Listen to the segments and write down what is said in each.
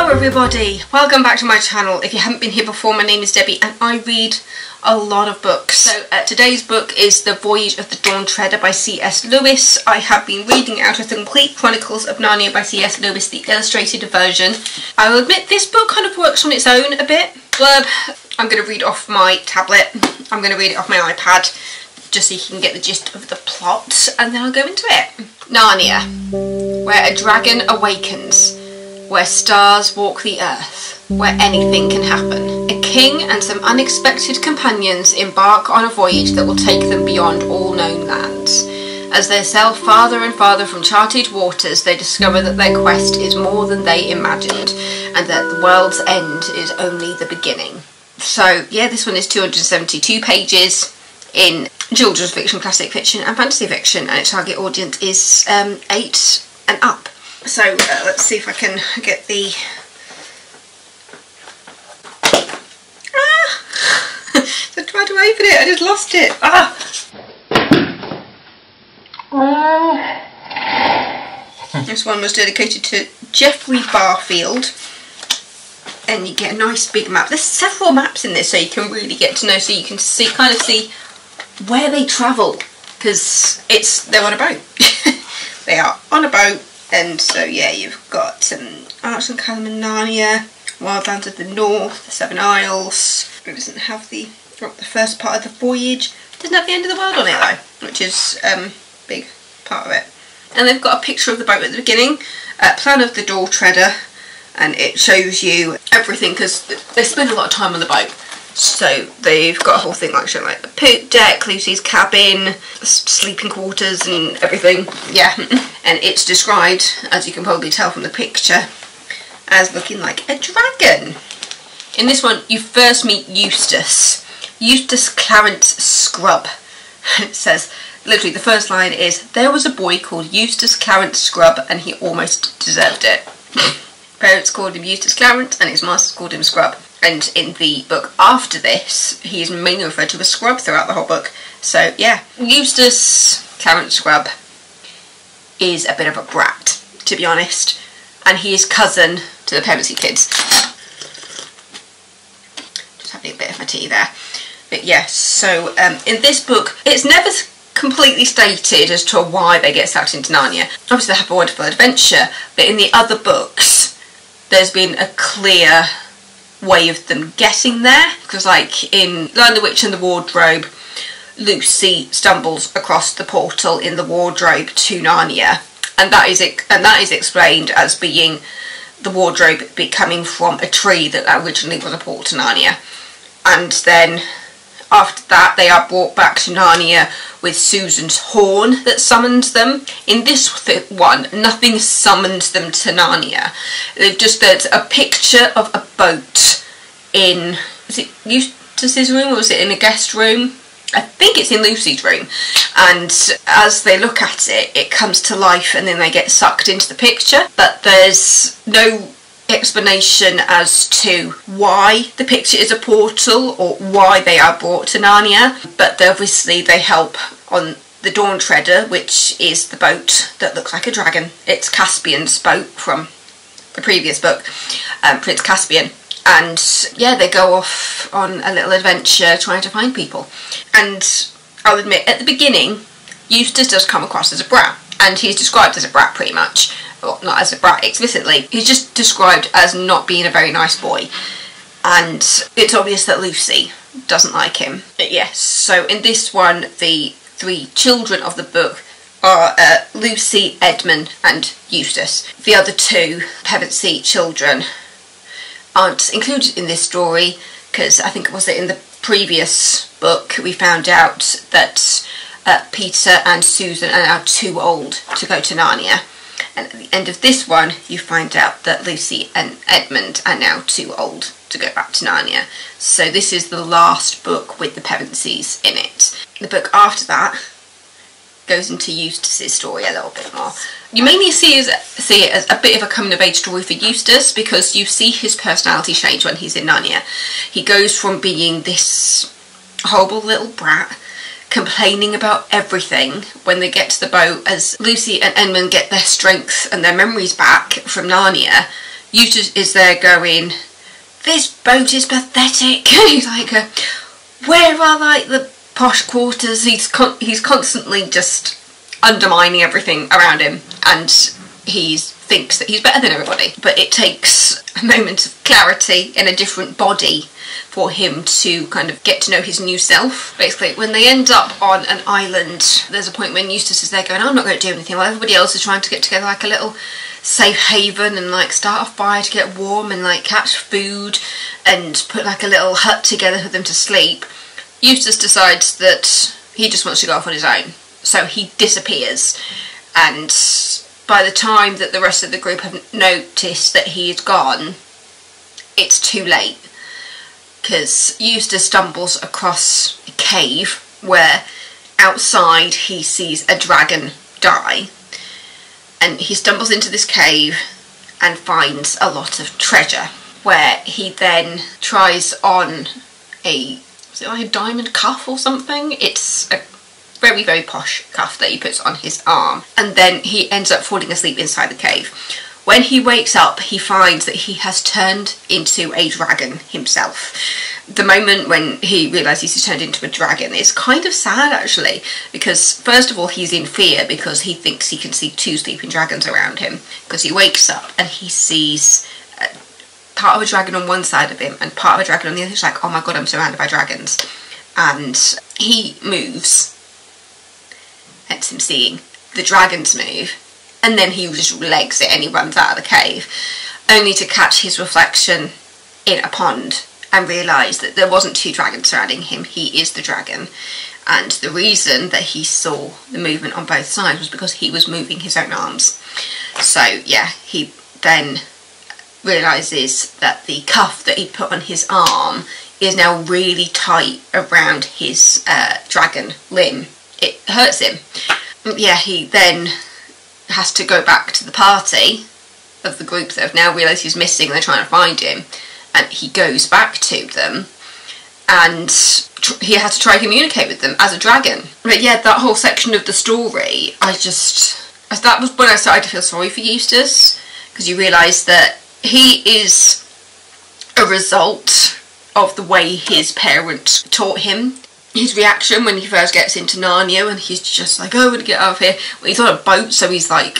Hello everybody, welcome back to my channel. If you haven't been here before, my name is Debbie and I read a lot of books. So today's book is The Voyage of the Dawn Treader by C.S. Lewis. I have been reading out of the complete Chronicles of Narnia by C.S. Lewis, the illustrated version. I will admit this book kind of works on its own a bit. Blurb, I'm going to read off my tablet, I'm going to read it off my iPad, just so you can get the gist of the plot, and then I'll go into it. Narnia, where a dragon awakens, where stars walk the earth, where anything can happen. A king and some unexpected companions embark on a voyage that will take them beyond all known lands. As they sail farther and farther from charted waters, they discover that their quest is more than they imagined, and that the world's end is only the beginning. So yeah, this one is 272 pages in children's fiction, classic fiction and fantasy fiction, and its target audience is 8 and up. So let's see if I can get the... I tried to open it, I just lost it. This one was dedicated to Geoffrey Barfield, and you get a nice big map. There's several maps in this, so you can really get to know, so you can see, kind of see where they travel, because they're on a boat. They are on a boat. And so yeah, you've got Arts and Callum and Narnia, Wildlands of the North, the Seven Isles. It doesn't have the first part of the voyage. It doesn't have the end of the world on it though, which is a big part of it. And they've got a picture of the boat at the beginning, plan of the Dawn Treader, and it shows you everything because they spend a lot of time on the boat. So they've got a whole thing like showing like the poop deck, Lucy's cabin, sleeping quarters and everything. Yeah, and it's described, as you can probably tell from the picture, as looking like a dragon. In this one you first meet Eustace Clarence Scrubb. It says, literally the first line is, there was a boy called Eustace Clarence Scrubb and he almost deserved it. Parents called him Eustace Clarence and his masters called him Scrubb. And in the book after this, he is mainly referred to as Scrubb throughout the whole book. So yeah, Eustace Clarence Scrubb is a bit of a brat, to be honest. And he is cousin to the Pevensey kids. Just having a bit of my tea there. But yes, so in this book, it's never completely stated as to why they get sucked into Narnia. Obviously they have a wonderful adventure, but in the other books, there's been a clear way of them getting there, because like in Lion the Witch and the Wardrobe, Lucy stumbles across the portal in the wardrobe to Narnia, and that is explained as being the wardrobe coming from a tree that originally was a portal to Narnia, and then after that they are brought back to Narnia with Susan's horn that summons them. In this one, nothing summons them to Narnia. They've just got a picture of a boat in, is it Eustace's room or was it in a guest room? I think it's in Lucy's room, and as they look at it, it comes to life and then they get sucked into the picture, but there's no explanation as to why the picture is a portal or why they are brought to Narnia, but obviously they help on the Dawn Treader, which is the boat that looks like a dragon. It's Caspian's boat from the previous book, Prince Caspian. And yeah, they go off on a little adventure trying to find people. And I'll admit, at the beginning, Eustace does come across as a brat, and he's described as a brat pretty much. Well, not as a brat explicitly, he's just described as not being a very nice boy. And it's obvious that Lucy doesn't like him. But yes, so in this one, the 3 children of the book are Lucy, Edmund and Eustace. The other 2 Pevensey children aren't included in this story, because I think it was in the previous book we found out that Peter and Susan are now too old to go to Narnia, and at the end of this one you find out that Lucy and Edmund are now too old to go back to Narnia. So this is the last book with the Pevenseys in it. The book after that goes into Eustace's story a little bit more. You mainly see it as a bit of a coming of age story for Eustace, because you see his personality change when he's in Narnia. He goes from being this horrible little brat, complaining about everything when they get to the boat, as Lucy and Edmund get their strength and their memories back from Narnia, Eustace is there going, this boat is pathetic. He's like, where are like the posh quarters? He's constantly just undermining everything around him, and he thinks that he's better than everybody. But it takes a moment of clarity in a different body for him to kind of get to know his new self. Basically, when they end up on an island, there's a point when Eustace is there going, I'm not going to do anything while everybody else is trying to get together like a little safe haven and like start a fire to get warm and like catch food and put like a little hut together for them to sleep. Eustace decides that he just wants to go off on his own, so he disappears, and by the time that the rest of the group have noticed that he is gone, it's too late, because Eustace stumbles across a cave where outside he sees a dragon die, and he stumbles into this cave and finds a lot of treasure, where he then tries on is it like a diamond cuff or something? It's a very, very posh cuff that he puts on his arm, and then he ends up falling asleep inside the cave. When he wakes up, he finds that he has turned into a dragon himself. The moment when he realises he's turned into a dragon is kind of sad, actually, because first of all he's in fear because he thinks he can see two sleeping dragons around him, because he wakes up and he sees part of a dragon on one side of him and part of a dragon on the other. He's like, oh my god, I'm surrounded by dragons. And he moves, hence him seeing the dragons move, and then he just legs it and he runs out of the cave, only to catch his reflection in a pond and realise that there wasn't two dragons surrounding him, he is the dragon. And the reason that he saw the movement on both sides was because he was moving his own arms. So yeah, he then realises that the cuff that he put on his arm is now really tight around his dragon limb. It hurts him. Yeah, he then has to go back to the party of the group that have now realised he's missing and they're trying to find him, and he goes back to them and he has to try and communicate with them as a dragon. But yeah, that whole section of the story, that was when I started to feel sorry for Eustace, because you realise that he is a result of the way his parents taught him. His reaction when he first gets into Narnia and he's just like, oh, I'm gonna get out of here. Well, he's on a boat, so he's like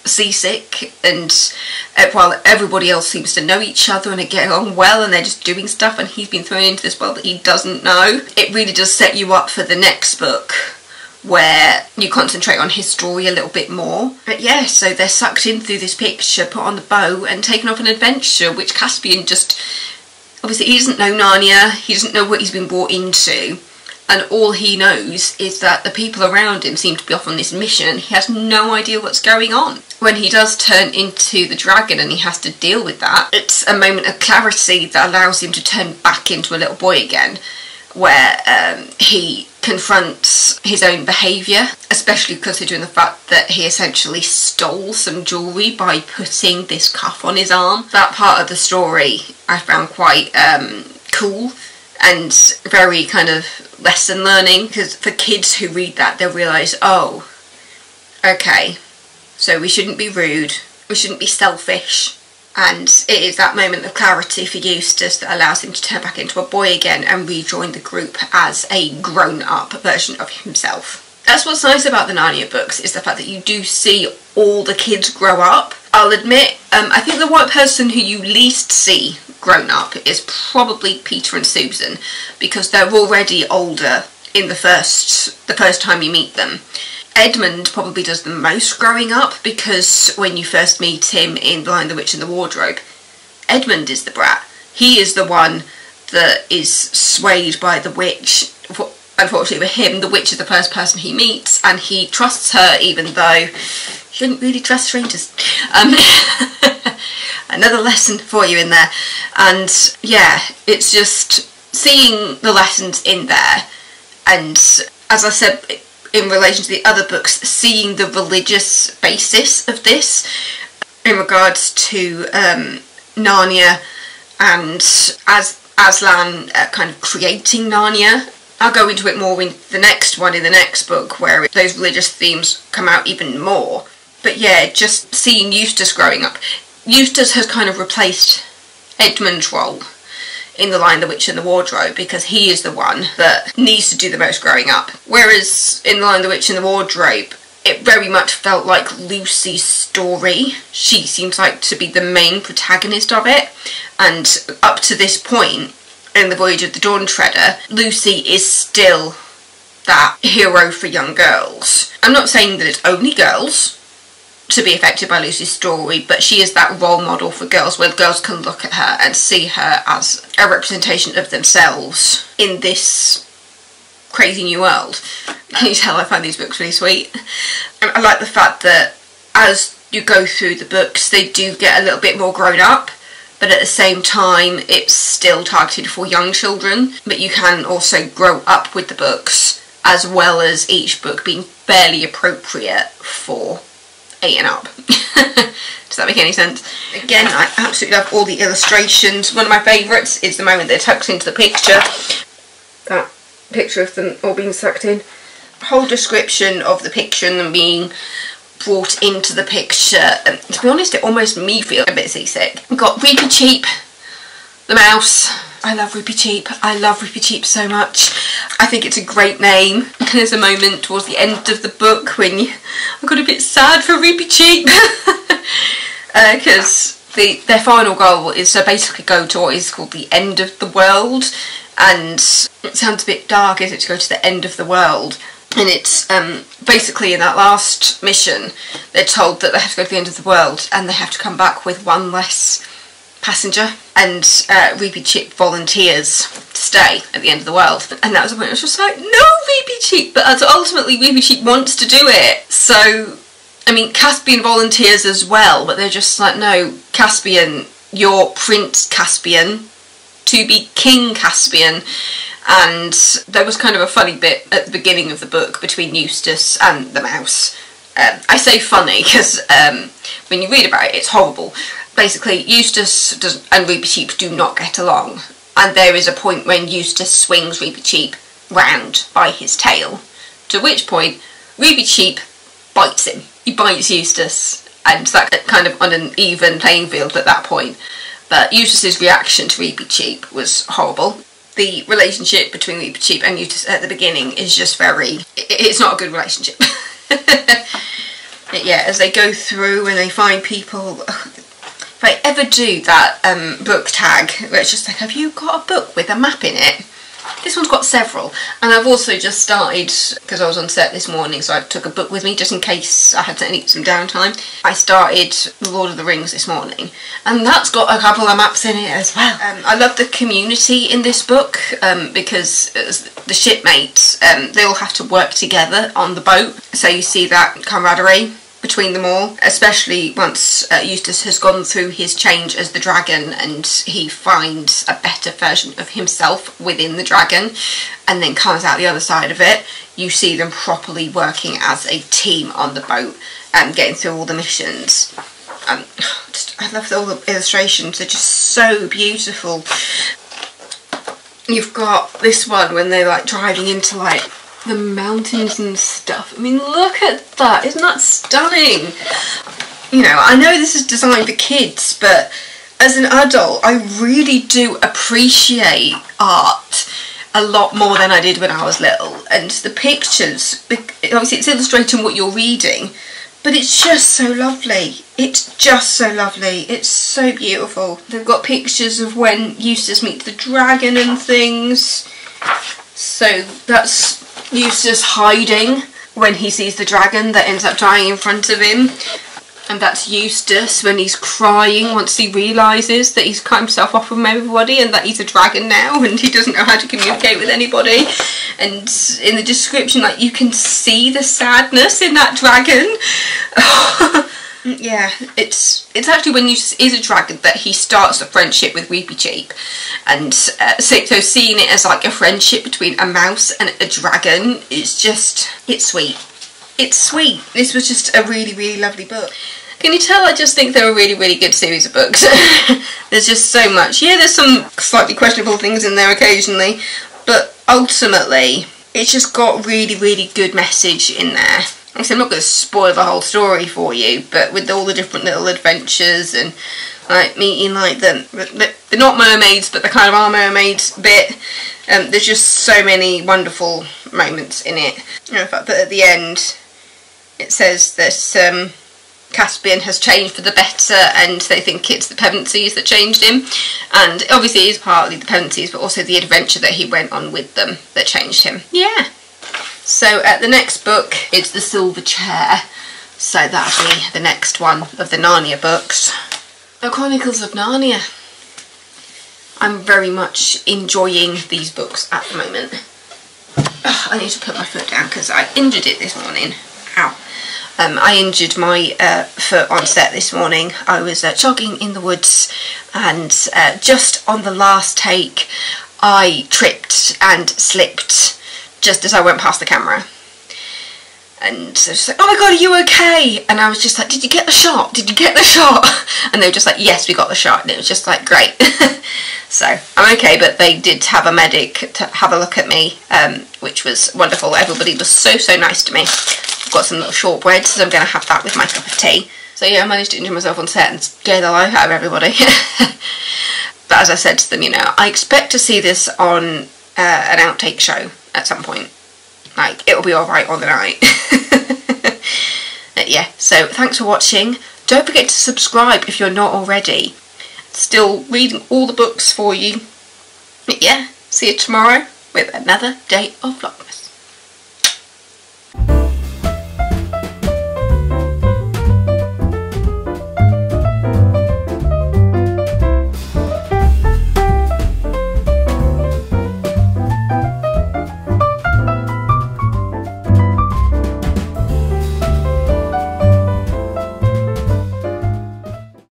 seasick, and while everybody else seems to know each other and are getting on well and they're just doing stuff, and he's been thrown into this world that he doesn't know. It really does set you up for the next book, where you concentrate on his story a little bit more. But yeah, so they're sucked in through this picture, put on the boat and taken off an adventure, which Caspian just, obviously he doesn't know Narnia, he doesn't know what he's been brought into, and all he knows is that the people around him seem to be off on this mission. He has no idea what's going on. When he does turn into the dragon and he has to deal with that, it's a moment of clarity that allows him to turn back into a little boy again, where he confronts his own behaviour, especially considering the fact that he essentially stole some jewellery by putting this cuff on his arm. That part of the story I found quite cool and very kind of lesson learning, because for kids who read that, they'll realise, oh, okay, so we shouldn't be rude, we shouldn't be selfish. And it is that moment of clarity for Eustace that allows him to turn back into a boy again and rejoin the group as a grown-up version of himself. That's what's nice about the Narnia books, is the fact that you do see all the kids grow up. I'll admit, I think the one person who you least see grown up is probably Peter and Susan, because they're already older in the first time you meet them. Edmund probably does the most growing up, because when you first meet him in The Lion, the Witch and the Wardrobe, Edmund is the brat. He is the one that is swayed by the witch. Unfortunately for him, the witch is the first person he meets, and he trusts her even though he shouldn't really trust strangers. Another lesson for you in there. And yeah, it's just seeing the lessons in there, and as I said, in relation to the other books, seeing the religious basis of this in regards to Narnia and Aslan kind of creating Narnia. I'll go into it more in the next one, in the next book, where those religious themes come out even more. But yeah, just seeing Eustace growing up, Eustace has kind of replaced Edmund's role in The Lion, the Witch and the Wardrobe, because he is the one that needs to do the most growing up. Whereas in The Lion, the Witch and the Wardrobe, it very much felt like Lucy's story. She seems like to be the main protagonist of it, and up to this point in The Voyage of the Dawn Treader, Lucy is still that hero for young girls. I'm not saying that it's only girls to be affected by Lucy's story, but she is that role model for girls, where girls can look at her and see her as a representation of themselves in this crazy new world. Can you tell I find these books really sweet? And I like the fact that as you go through the books, they do get a little bit more grown up, but at the same time it's still targeted for young children, but you can also grow up with the books, as well as each book being fairly appropriate for 8 and up. Does that make any sense? Again, I absolutely love all the illustrations. One of my favourites is the moment they're tucked into the picture. That picture of them all being sucked in. The whole description of the picture and them being brought into the picture. And to be honest, it almost made me feel a bit seasick. We've got Reepicheep, the mouse. I love Reepicheep. I love Reepicheep so much. I think it's a great name. There's a moment towards the end of the book when I got a bit sad for Reepicheep. Because their final goal is to basically go to what is called the end of the world. And it sounds a bit dark, is it, to go to the end of the world. And it's basically in that last mission, they're told that they have to go to the end of the world and they have to come back with one less passenger, and Reepicheep volunteers to stay at the end of the world. And that was the point I was just like, no, Reepicheep! But ultimately Reepicheep wants to do it. So, I mean, Caspian volunteers as well, but they're just like, no, Caspian, you're Prince Caspian, to be King Caspian. And there was kind of a funny bit at the beginning of the book between Eustace and the mouse. I say funny because when you read about it, it's horrible. Basically, Eustace and Reepicheep do not get along, and there is a point when Eustace swings Reepicheep round by his tail, to which point Reepicheep bites him. He bites Eustace, and that's kind of on an even playing field at that point. But Eustace's reaction to Reepicheep was horrible. The relationship between Reepicheep and Eustace at the beginning is just it's not a good relationship. But yeah, as they go through and they find people, if I ever do that book tag where it's just like, have you got a book with a map in it? This one's got several, and I've also just started, because I was on set this morning, so I took a book with me just in case I had to need some downtime. I started The Lord of the Rings this morning, and that's got a couple of maps in it as well. I love the community in this book, because the shipmates, they all have to work together on the boat, so you see that camaraderie between them all, especially once Eustace has gone through his change as the dragon and he finds a better version of himself within the dragon and then comes out the other side of it. You see them properly working as a team on the boat and getting through all the missions. I love all the illustrations, they're just so beautiful. You've got this one when they're like driving into like the mountains and stuff. I mean, look at that, isn't that stunning? You know, I know this is designed for kids, but as an adult I really do appreciate art a lot more than I did when I was little. And the pictures, obviously it's illustrating what you're reading, but it's just so lovely. It's just so lovely. It's so beautiful. They've got pictures of when Eustace meets the dragon and things. So that's Eustace hiding when he sees the dragon that ends up dying in front of him. And that's Eustace when he's crying once he realises that he's cut himself off from everybody and that he's a dragon now and he doesn't know how to communicate with anybody. And in the description, like, you can see the sadness in that dragon. Yeah, it's actually when Eustace is a dragon that he starts a friendship with Reepicheep. And so seeing it as like a friendship between a mouse and a dragon is just, it's sweet. It's sweet. This was just a really, really lovely book. Can you tell I just think they're a really, really good series of books? There's just so much. Yeah, there's some slightly questionable things in there occasionally, but ultimately it's just got really, really good message in there. Obviously I'm not going to spoil the whole story for you, but with all the different little adventures and like meeting like they're not mermaids but they kind of are mermaids bit, there's just so many wonderful moments in it. You know, the fact that at the end it says that Caspian has changed for the better and they think it's the Pevensies that changed him, and obviously it is partly the Pevensies but also the adventure that he went on with them that changed him. Yeah. So the next book is The Silver Chair, so that'll be the next one of the Narnia books. The Chronicles of Narnia. I'm very much enjoying these books at the moment. Ugh, I need to put my foot down because I injured it this morning. Ow. I injured my foot on set this morning. I was jogging in the woods and just on the last take I tripped and slipped just as I went past the camera. And they were just like, oh my god, are you okay? And I was just like, did you get the shot? Did you get the shot? And they were just like, yes, we got the shot. And it was just like, great. So I'm okay, but they did have a medic to have a look at me, which was wonderful. Everybody was so nice to me. I've got some little shortbread, so I'm going to have that with my cup of tea. So yeah, I managed to injure myself on set and scare the life out of everybody. But as I said to them, you know, I expect to see this on an outtake show at some point. Like, it'll be alright on the night. But yeah, so thanks for watching. Don't forget to subscribe if you're not already. Still reading all the books for you. But yeah, see you tomorrow with another day of Vlogmas.